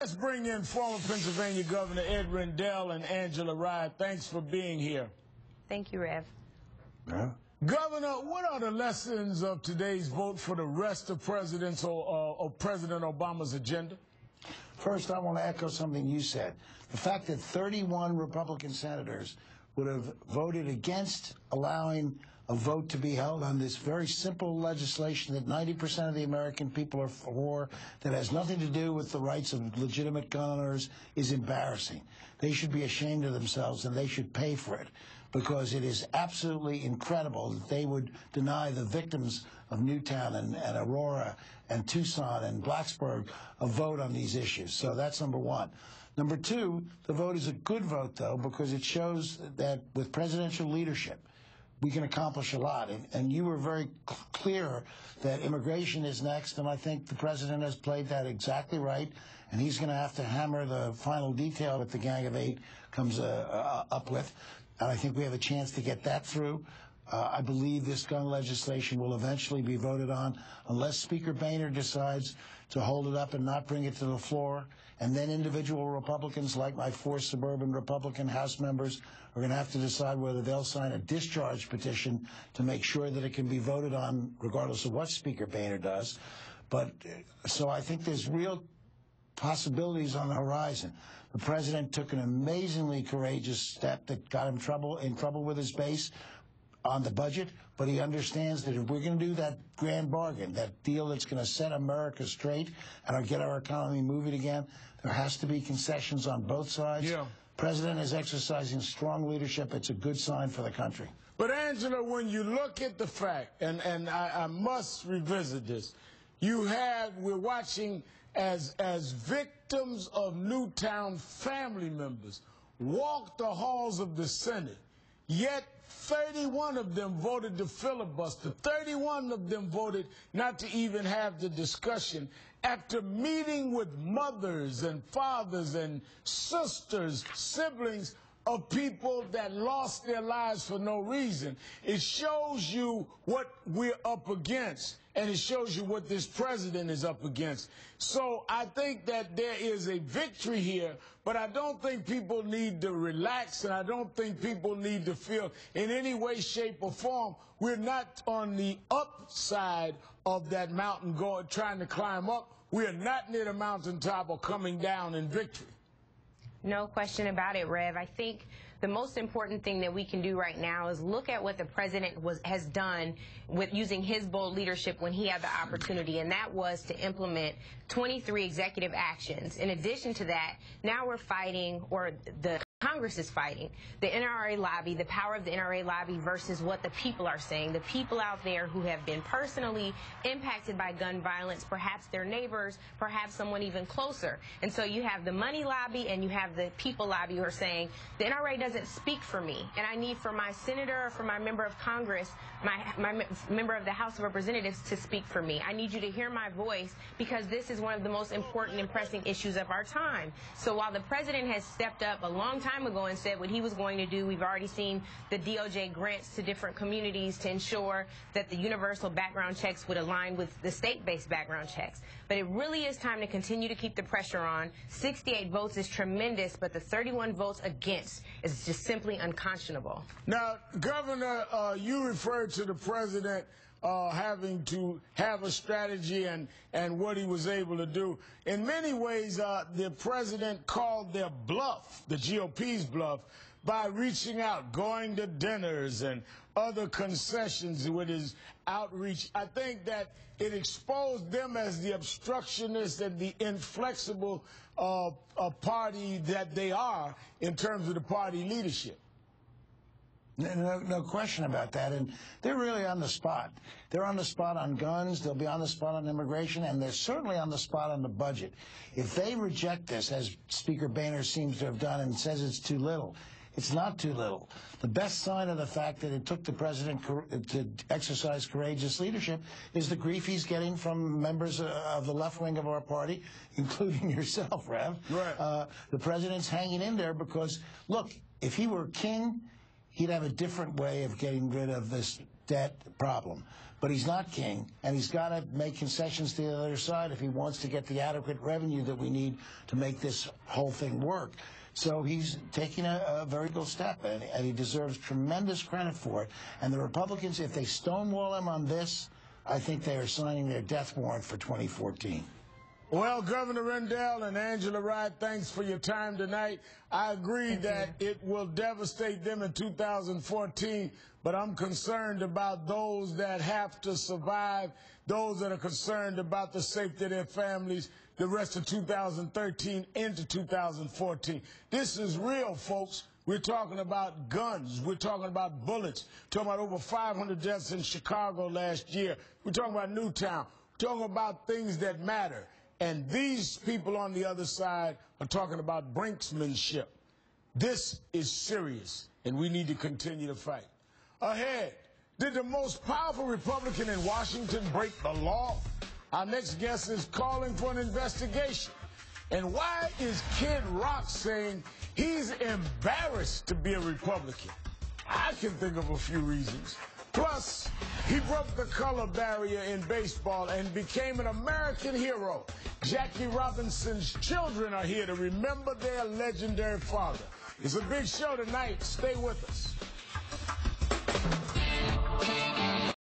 Let's bring in former Pennsylvania Governor Ed Rendell and Angela Rye. Thanks for being here. Thank you, Rev. Yeah. Governor, what are the lessons of today's vote for the rest of President Obama's agenda? First, I want to echo something you said. The fact that 31 Republican senators would have voted against allowing a vote to be held on this very simple legislation that 90% of the American people are for, that has nothing to do with the rights of legitimate gun owners, is embarrassing. They should be ashamed of themselves, and they should pay for it, because it is absolutely incredible that they would deny the victims of Newtown and Aurora and Tucson and Blacksburg a vote on these issues. So that's number one. Number two, the vote is a good vote, though, because it shows that with presidential leadership, we can accomplish a lot. And you were very clear that immigration is next, and I think the president has played that exactly right, and he's going to have to hammer the final detail that the Gang of Eight comes up with. And I think we have a chance to get that through. I believe this gun legislation will eventually be voted on unless Speaker Boehner decides to hold it up and not bring it to the floor. And then individual Republicans, like my 4 suburban Republican House members, are going to have to decide whether they'll sign a discharge petition to make sure that it can be voted on regardless of what Speaker Boehner does. But so I think there's real possibilities on the horizon. The president took an amazingly courageous step that got him in trouble with his base on the budget, but he understands that if we're going to do that grand bargain, that deal that's going to set America straight and get our economy moving again, there has to be concessions on both sides. Yeah. President is exercising strong leadership. It's a good sign for the country. But, Angela, when you look at the fact, and I must revisit this, we're watching as victims of Newtown family members walk the halls of the Senate, yet 31 of them voted to filibuster. 31 of them voted not to even have the discussion after meeting with mothers and fathers and sisters, siblings of people that lost their lives for no reason. It shows you what we're up against, and it shows you what this president is up against. So I think that there is a victory here, but I don't think people need to relax, and I don't think people need to feel in any way, shape, or form we're not on the upside of that mountain trying to climb up. We are not near the mountaintop or coming down in victory. No question about it, Rev. I think the most important thing that we can do right now is look at what the president has done with using his bold leadership when he had the opportunity, and that was to implement 23 executive actions. In addition to that, now we're fighting, or the Congress is fighting, the NRA lobby, the power of the NRA lobby versus what the people are saying. The people out there who have been personally impacted by gun violence, perhaps their neighbors, perhaps someone even closer. And so you have the money lobby and you have the people lobby who are saying, the NRA doesn't speak for me, and I need for my senator or for my member of Congress, my member of the House of Representatives to speak for me. I need you to hear my voice because this is one of the most important and pressing issues of our time. So while the president has stepped up a long time ago and said what he was going to do, we've already seen the DOJ grants to different communities to ensure that the universal background checks would align with the state-based background checks. But it really is time to continue to keep the pressure on. 68 votes is tremendous, but the 31 votes against is just simply unconscionable. Now, Governor, you referred to the president having to have a strategy and what he was able to do. In many ways, the president called their bluff, the GOP's bluff, by reaching out, going to dinners and other concessions with his outreach. I think that it exposed them as the obstructionists and the inflexible party that they are in terms of the party leadership. No question about that, and they're really on the spot. They're on the spot on guns, they'll be on the spot on immigration, and they're certainly on the spot on the budget. If they reject this, as Speaker Boehner seems to have done and says it's too little, it's not too little. The best sign of the fact that it took the president to exercise courageous leadership is the grief he's getting from members of the left wing of our party, including yourself, Rev. Right. The president's hanging in there because, look, if he were king, he'd have a different way of getting rid of this debt problem. But he's not king, and he's got to make concessions to the other side if he wants to get the adequate revenue that we need to make this whole thing work. So he's taking a very good step, and he deserves tremendous credit for it. And the Republicans, if they stonewall him on this, I think they are signing their death warrant for 2014. Well, Governor Rendell and Angela Rye, thanks for your time tonight. I agree that it will devastate them in 2014, but I'm concerned about those that have to survive, those that are concerned about the safety of their families, the rest of 2013 into 2014. This is real, folks. We're talking about guns. We're talking about bullets. We're talking about over 500 deaths in Chicago last year. We're talking about Newtown. We're talking about things that matter. And these people on the other side are talking about brinksmanship. This is serious, and we need to continue to fight. Ahead, did the most powerful Republican in Washington break the law? Our next guest is calling for an investigation. And why is Kid Rock saying he's embarrassed to be a Republican? I can think of a few reasons. Plus, he broke the color barrier in baseball and became an American hero. Jackie Robinson's children are here to remember their legendary father. It's a big show tonight. Stay with us.